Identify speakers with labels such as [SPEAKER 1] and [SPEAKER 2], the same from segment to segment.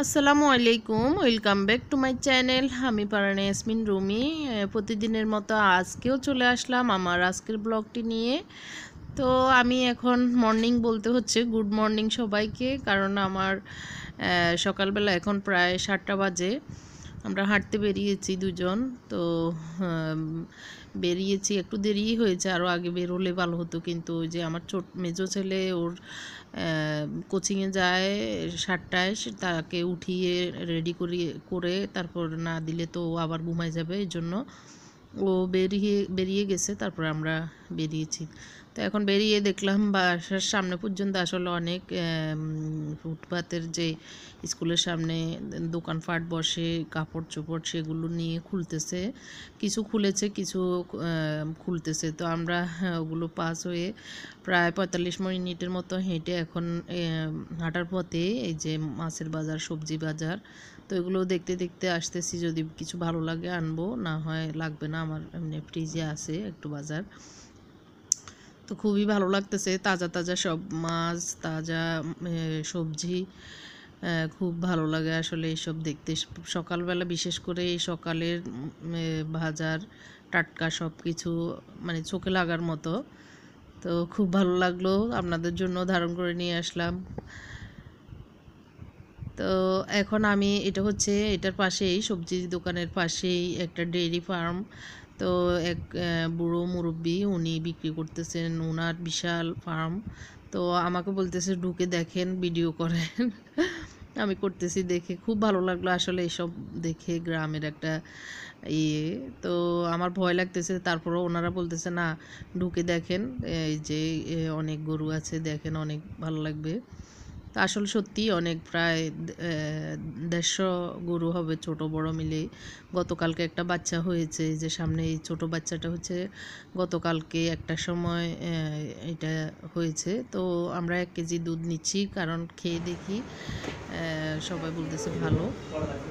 [SPEAKER 1] আসসালামু আলাইকুম, welcome back to my channel. আমি পারানে ইয়াসমিন রুমি। প্রতিদিনের মতো আজকেও চলে আসলাম আমার আজকের ব্লগটি নিয়ে। তো আমি এখন মর্নিং বলতে হচ্ছে গুড মর্নিং সবাইকে, কারণ আমার সকালবেলা এখন প্রায় 7টা বাজে। আমরা হাঁটতে বেরিয়েছি দুজন। তো আম, বেরিয়েছি, একটু দেরি হয়েছে, আরও আগে বেরোলে ভালো হতো, কিন্তু ওই যে আমার মেজো ছেলে ওর কোচিংয়ে যায় 7টায়, তাকে উঠিয়ে রেডি করে তারপর না দিলে তো ও আবার ঘুমায় যাবে, এই জন্য ও বেরিয়ে গেছে, তারপর আমরা বেরিয়েছি। তো এখন বেরিয়ে দেখলাম বাসার সামনে পর্যন্ত আসলে অনেক ফুটপাতের যে স্কুলের সামনে দোকানপাট বসে কাপড় চোপড় সেগুলো নিয়ে খুলতেছে, কিছু খুলেছে কিছু খুলতেছে। তো আমরা ওগুলো পাস হয়ে প্রায় 45 মিনিটের মতো হেঁটে এখন হাঁটার পথে এই যে মাছের বাজার, সবজি বাজার, তো এগুলো দেখতে দেখতে আসতেছি। যদি কিছু ভালো লাগে আনবো, না হয় লাগবে না, আমার এমনি ফ্রিজে আছে একটু বাজার। তো খুবই ভালো লাগতেছে, তাজা তাজা সব মাছ, তাজা সবজি, খুব ভালো লাগে আসলে এইসব দেখতে। সকালবেলা বিশেষ করে এই সকালের বাজার, টাটকা সব কিছু মানে চোখে লাগার মতো। তো খুব ভালো লাগলো, আপনাদের জন্য ধারণ করে নিয়ে আসলাম। তো এখন আমি এটা হচ্ছে এটার পাশেই, সবজির দোকানের পাশেই একটা ডেইরি ফার্ম। তো এক বুড়ো মুরব্বি উনি বিক্রি করতেছেন, ওনার বিশাল ফার্ম। তো আমাকে বলতেছে ঢুকে দেখেন, ভিডিও করেন। আমি করতেছি, দেখে খুব ভালো লাগলো আসলে এসব দেখে, গ্রামের একটা ইয়ে। তো আমার ভয় লাগতেছে, তারপরও ওনারা বলতেছে না ঢুকে দেখেন, এই যে অনেক গরু আছে, দেখেন অনেক ভালো লাগবে। তা আসলে সত্যিই অনেক, প্রায় 150 গরু হবে ছোট বড় মিলে। গতকালকে একটা বাচ্চা হয়েছে, যে সামনে এই ছোট বাচ্চাটা হচ্ছে গতকালকে একটা সময় এটা হয়েছে। তো আমরা 1 কেজি দুধ নিচ্ছি, কারণ খেয়ে দেখি সবাই বলতেছে ভালো।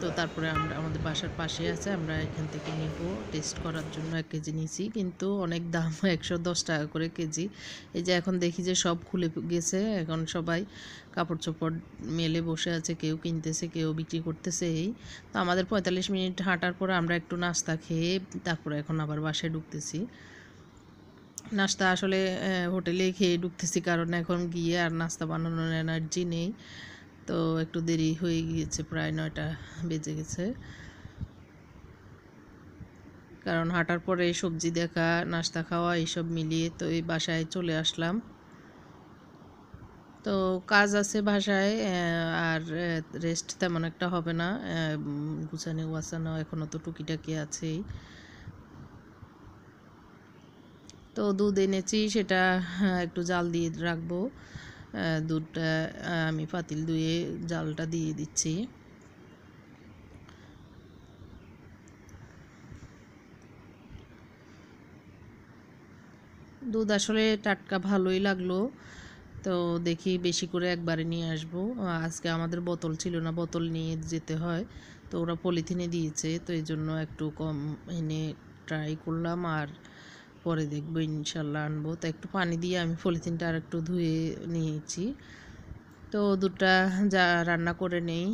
[SPEAKER 1] তো তারপরে আমরা আমাদের বাসার পাশে আছে, আমরা এখান থেকে নিব টেস্ট করার জন্য। 1 কেজি নিছি, কিন্তু অনেক দাম, 110 টাকা করে কেজি। এই যে এখন দেখি যে সব খুলে গেছে, এখন সবাই কাপড় চোপড় মেলে বসে আছে, কেউ কিনতেছে কেউ বিক্রি করতেছে। এই তো আমাদের 45 মিনিট হাঁটার পরে আমরা একটু নাস্তা খেয়ে তারপরে এখন আবার বাসায় ঢুকতেছি। নাস্তা আসলে হোটেলেই খেয়ে ঢুকতেছি, কারণ এখন গিয়ে আর নাস্তা বানানোর এনার্জি নেই। তো একটু দেরি হয়ে গিয়েছে, প্রায় 9টা বেজে গেছে, কারণ হাঁটার পরে সবজি দেখা, নাস্তা খাওয়া এইসব মিলিয়ে তো এই বাসায় চলে আসলাম। তো কাজ আছে বাসায়, আর রেস্ট তেমন একটা হবে না, গুছানো ওয়াছানো এখনও তো টুকিটাকি আছেই। তো দুধ এনেছি, সেটা একটু জাল দিয়ে রাখবো। দুধটা আমি পাতিল ধুয়ে জালটা দিয়ে দিচ্ছি। দুধ আসলে টাটকা ভালোই লাগলো। তো দেখি বেশি করে একবারে নিয়ে আসবো। আজকে আমাদের বোতল ছিল না, বোতল নিয়ে যেতে হয়, তো ওরা পলিথিনে দিয়েছে, তো এই জন্য একটু কম এনে ট্রাই করলাম, আর পরে দেখবো ইনশাল্লাহ আনবো। তো একটু পানি দিয়ে আমি পলিথিনটা আর একটু ধুয়ে নিয়েছি। তো দুধটা যা রান্না করে নেই।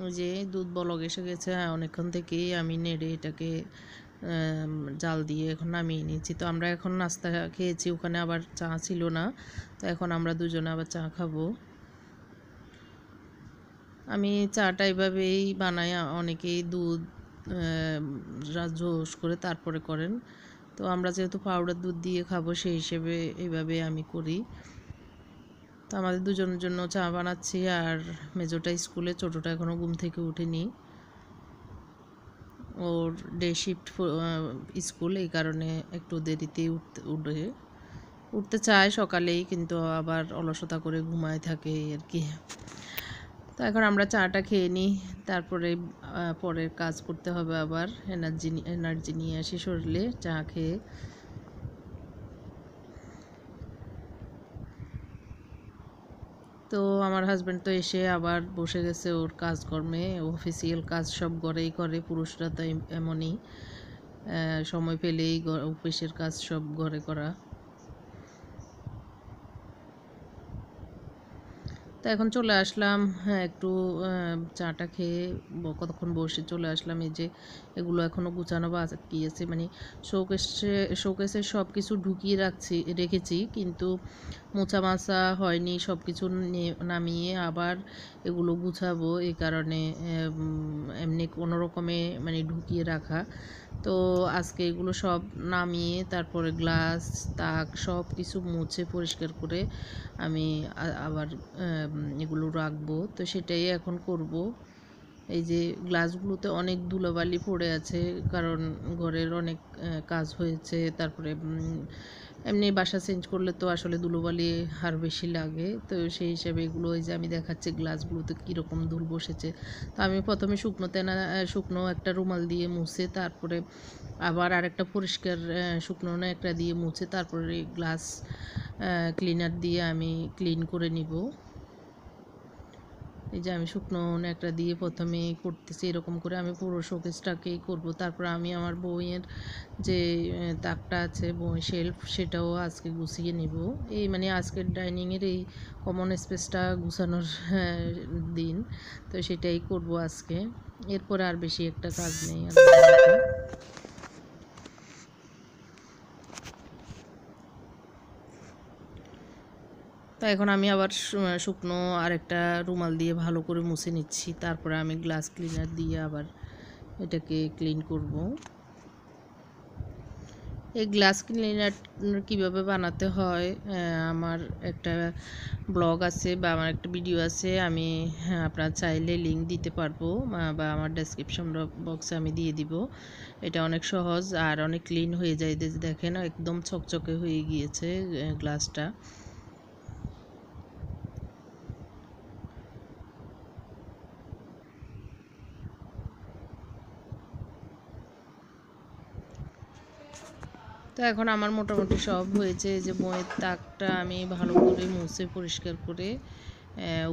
[SPEAKER 1] ওই যে দুধ বলক এসে গেছে, অনেকক্ষণ থেকেই আমি নেড়ে এটাকে জাল দিয়ে এখন নামিয়ে নিয়েছি। তো আমরা এখন নাস্তা খেয়েছি, ওখানে আবার চা ছিল না, তো এখন আমরা দুজনে আবার চা খাবো। আমি চাটা এভাবেই বানাই, অনেকেই দুধ জোশ করে তারপরে করেন। তো আমরা যেহেতু পাউডার দুধ দিয়ে খাবো, সেই হিসেবে এইভাবে আমি করি। তো আমাদের দুজনের জন্য চা বানাচ্ছি, আর মেজোটা স্কুলে, ছোটোটা এখনও ঘুম থেকে উঠেনি, ওর ডে শিফট স্কুল, এই কারণে একটু দেরিতেই উঠতে চায় সকালেই, কিন্তু আবার অলসতা করে ঘুমায় থাকে আর কি। তো এখন আমরা চাটা খেয়ে নিই, তারপরে পরের কাজ করতে হবে আবার, এনার্জি নিয়ে আসি শরীরে চা খেয়ে। তো আমার হাজব্যান্ড তো এসে আবার বসে গেছে ওর কাজকর্মে, অফিসিয়াল কাজ সব ঘরেই করে, পুরুষরা তো এমনই, সময় পেলেই অফিসের কাজ সব ঘরে করা। তো এখন চলে আসলাম, হ্যাঁ, একটু চাটা খেয়ে কতক্ষণ বসে চলে আসলাম। এই যে এগুলো এখনও গুছানো বাকি আছে, মানে শোকেসে সব কিছু ঢুকিয়ে রেখেছি, কিন্তু মোছা মাছা হয়নি। সব কিছু নামিয়ে আবার এগুলো গুছাবো, এই কারণে এমনি কোনো রকমে মানে ঢুকিয়ে রাখা। তো আজকে এগুলো সব নামিয়ে তারপরে গ্লাস তাক সব কিছু মুছে পরিষ্কার করে আমি আবার এগুলো রাখবো। তো সেটাই এখন করব। এই যে গ্লাসগুলোতে অনেক ধুলোবালি পড়ে আছে, কারণ ঘরের অনেক কাজ হয়েছে। তারপরে এমনি বাসা চেঞ্জ করলে তো আসলে ধুলোবালি আর বেশি লাগে। তো সেই হিসাবে এগুলো, ওই যে আমি দেখাচ্ছি গ্লাসগুলোতে কীরকম ধুল বসেছে। তো আমি প্রথমে শুকনো একটা রুমাল দিয়ে মুছে, তারপরে আবার আরেকটা পরিষ্কার শুকনো একটা দিয়ে মুছে, তারপরে গ্লাস ক্লিনার দিয়ে আমি ক্লিন করে নিব। এই যে আমি শুকনো একটা দিয়ে প্রথমে করতেছি, এরকম করে আমি পুরো শোকেসটাকেই করব। তারপর আমি আমার বইয়ের যে তাকটা আছে, বই শেলফ, সেটাও আজকে গুছিয়ে নিব। এই মানে আজকের ডাইনিংয়ের এই কমন স্পেসটা গুছানোর দিন, তো সেটাই করব আজকে। এরপর আর বেশি একটা কাজ নেই। তো এখন আমি আবার শুকনো আরেকটা রুমাল দিয়ে ভালো করে মুছে নিচ্ছি, তারপরে আমি গ্লাস ক্লিনার দিয়ে আবার এটাকে ক্লিন করব। এই গ্লাস ক্লিনার কীভাবে বানাতে হয় আমার একটা ব্লগ আছে বা আমার একটা ভিডিও আছে, আমি আপনার চাইলে লিঙ্ক দিতে পারবো বা আমার ডেসক্রিপশন বক্সে আমি দিয়ে দিব। এটা অনেক সহজ আর অনেক ক্লিন হয়ে যায়। দেখেন একদম চকচকে হয়ে গিয়েছে গ্লাসটা। তো এখন আমার মোটামুটি সব হয়েছে। যে বইয়ের তাকটা আমি ভালো করে মুছে পরিষ্কার করে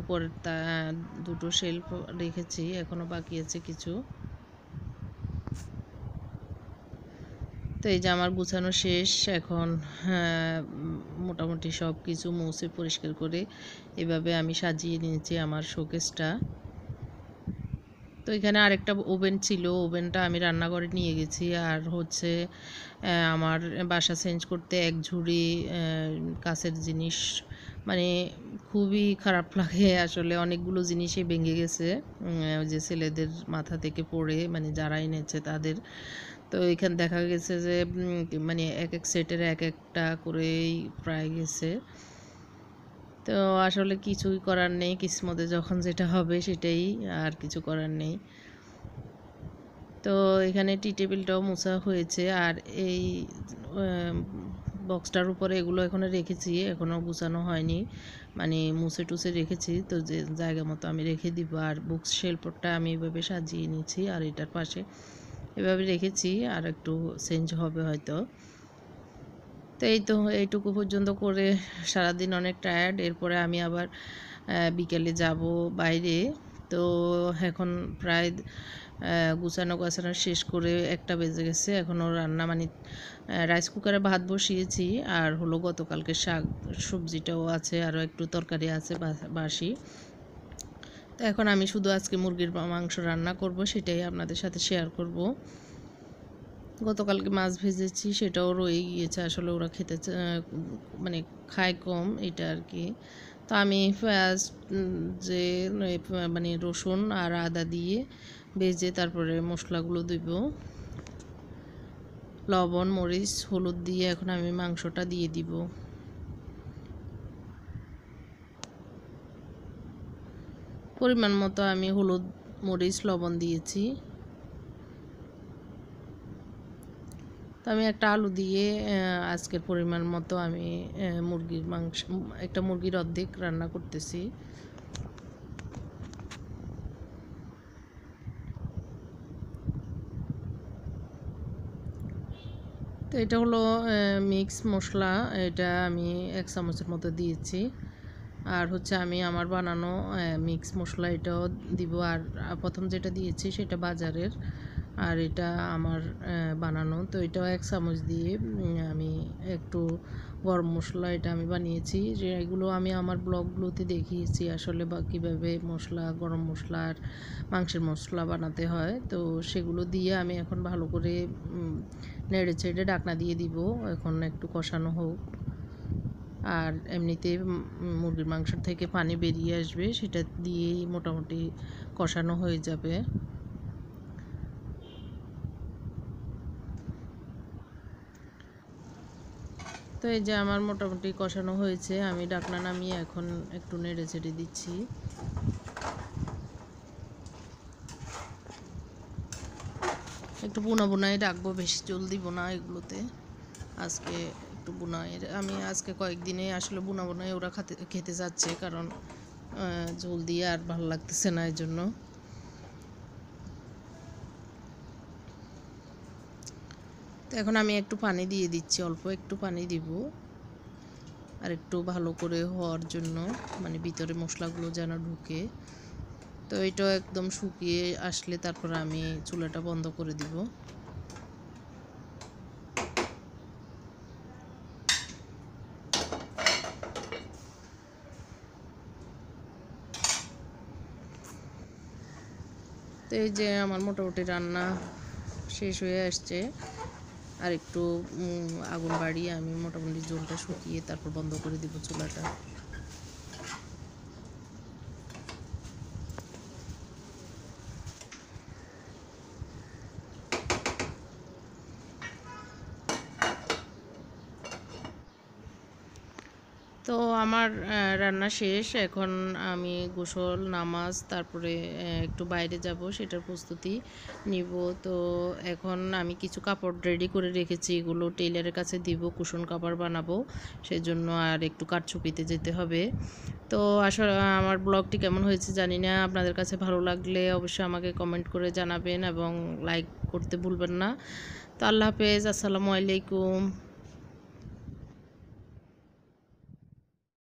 [SPEAKER 1] উপরের দুটো শেলফ রেখেছি, এখনও বাকি আছে কিছু। তো এই যে আমার গুছানো শেষ। এখন মোটামুটি সব কিছু মুছে পরিষ্কার করে এভাবে আমি সাজিয়ে নিয়েছি আমার শোকেসটা। তো এখানে আরেকটা ওভেন ছিল, ওভেনটা আমি রান্নাঘরে নিয়ে গেছি। আর হচ্ছে আমার বাসা চেঞ্জ করতে এক ঝুড়ি কাছের জিনিস, মানে খুবই খারাপ লাগে আসলে। অনেকগুলো জিনিসই ভেঙে গেছে, যে ছেলেদের মাথা থেকে পড়ে, মানে যারা এনেছে তাদের। তো এখানে দেখা গেছে যে মানে এক এক সেটের এক একটা করেই প্রায় গেছে। তো আসলে কিছুই করার নেই, কিসমতে যখন যেটা হবে সেটাই, আর কিছু করার নেই। তো এখানে টি টেবিলটাও মোছা হয়েছে। আর এই বক্সটার উপরে এগুলো এখনও রেখেছি, এখনও গুছানো হয়নি, মানে মুছে টুছে রেখেছি। তো যে জায়গা মতো আমি রেখে দিব। আর বুকস শেলফটা আমি এভাবে সাজিয়ে নিয়েছি, আর এটার পাশে এভাবে রেখেছি, আর একটু চেঞ্জ হবে হয়তো। তো এই তো এইটুকু পর্যন্ত করে সারাদিন অনেক টায়ার্ড। এরপরে আমি আবার বিকেলে যাব বাইরে। তো এখন প্রায় গুছানো শেষ করে 1টা বেজে গেছে। এখনও রান্না, মানে রাইস কুকারে ভাত বসিয়েছি, আর হলো গতকালকে শাক সবজিটাও আছে, আরও একটু তরকারি আছে বাসি। তো এখন আমি শুধু আজকে মুরগির মাংস রান্না করব, সেটাই আপনাদের সাথে শেয়ার করব। গতকালকে মাছ ভেজেছি, সেটাও রয়ে গিয়েছে। আসলে ওরা খেতে মানে খায় কম, এটা আর কি। তো আমি পেঁয়াজ যে মানে রসুন আর আদা দিয়ে ভেজে তারপরে মশলাগুলো দেব, লবণ মরিচ হলুদ দিয়ে এখন আমি মাংসটা দিয়ে দিব। পরিমাণ মতো আমি হলুদ মরিচ লবণ দিয়েছি। তো আমি একটা আলু দিয়ে আজকের পরিমাণ মতো আমি মুরগির মাংস, একটা মুরগির অর্ধেক রান্না করতেছি। তো এটা হলো মিক্স মশলা, এটা আমি 1 চামচের মতো দিয়েছি। আর হচ্ছে আমি আমার বানানো মিক্স মশলা এটাও দিব। আর প্রথম যেটা দিয়েছি সেটা বাজারের, আর এটা আমার বানানো। তো এটাও 1 চামচ দিয়ে আমি একটু গরম মশলা এটা আমি বানিয়েছি, যে এগুলো আমি আমার ব্লগগুলোতে দেখিয়েছি আসলে বা কীভাবে মশলা, গরম মশলা আর মাংসের মশলা বানাতে হয়। তো সেগুলো দিয়ে আমি এখন ভালো করে নেড়ে চেড়ে ঢাকনা দিয়ে দিব, এখন একটু কষানো হোক। আর এমনিতে মুরগির মাংস থেকে পানি বেরিয়ে আসবে, সেটা দিয়েই মোটামুটি কষানো হয়ে যাবে। তো এই যে আমার মোটামুটি কষানো হয়েছে, আমি ঢাকনা নামিয়ে এখন একটু নেড়ে চেড়ে দিচ্ছি। একটু বুনা বুনাই রাখবো, বেশি জল দিব না এগুলোতে। আজকে একটু বুনাই, আমি আজকে কয়েকদিনে আসলে বুনা বুনাই ওরা খেতে যাচ্ছে, কারণ জল দিয়ে আর ভালো লাগতেছে না, এই জন্য। তো এখন আমি একটু পানি দিয়ে দিচ্ছি, অল্প একটু পানি দিব আর একটু ভালো করে হওয়ার জন্য, মানে ভিতরে মশলাগুলো যেন ঢুকে। তো এটা একদম শুকিয়ে আসলে তারপর আমি চুলাটা বন্ধ করে দিব। তো এই যে আমার মোটামুটি রান্না শেষ হয়ে আসছে, আর একটু আগুন বাড়িয়ে আমি মোটামুটি ঝোলটা শুকিয়ে তারপর বন্ধ করে দিব চুলাটা। তো আমার রান্না শেষ, এখন আমি গোসল নামাজ তারপরে একটু বাইরে যাব, সেটার প্রস্তুতি নিব। তো এখন আমি কিছু কাপড় রেডি করে রেখেছি, এগুলো টেইলারের কাছে দিব, কুশন কাপড় বানাবো, সেজন্য আর একটু কারচুপিতে যেতে হবে। তো আসলে আমার ব্লগটি কেমন হয়েছে জানি না, আপনাদের কাছে ভালো লাগলে অবশ্যই আমাকে কমেন্ট করে জানাবেন এবং লাইক করতে ভুলবেন না। তো আল্লাহ হাফেজ, আসসালামু আলাইকুম।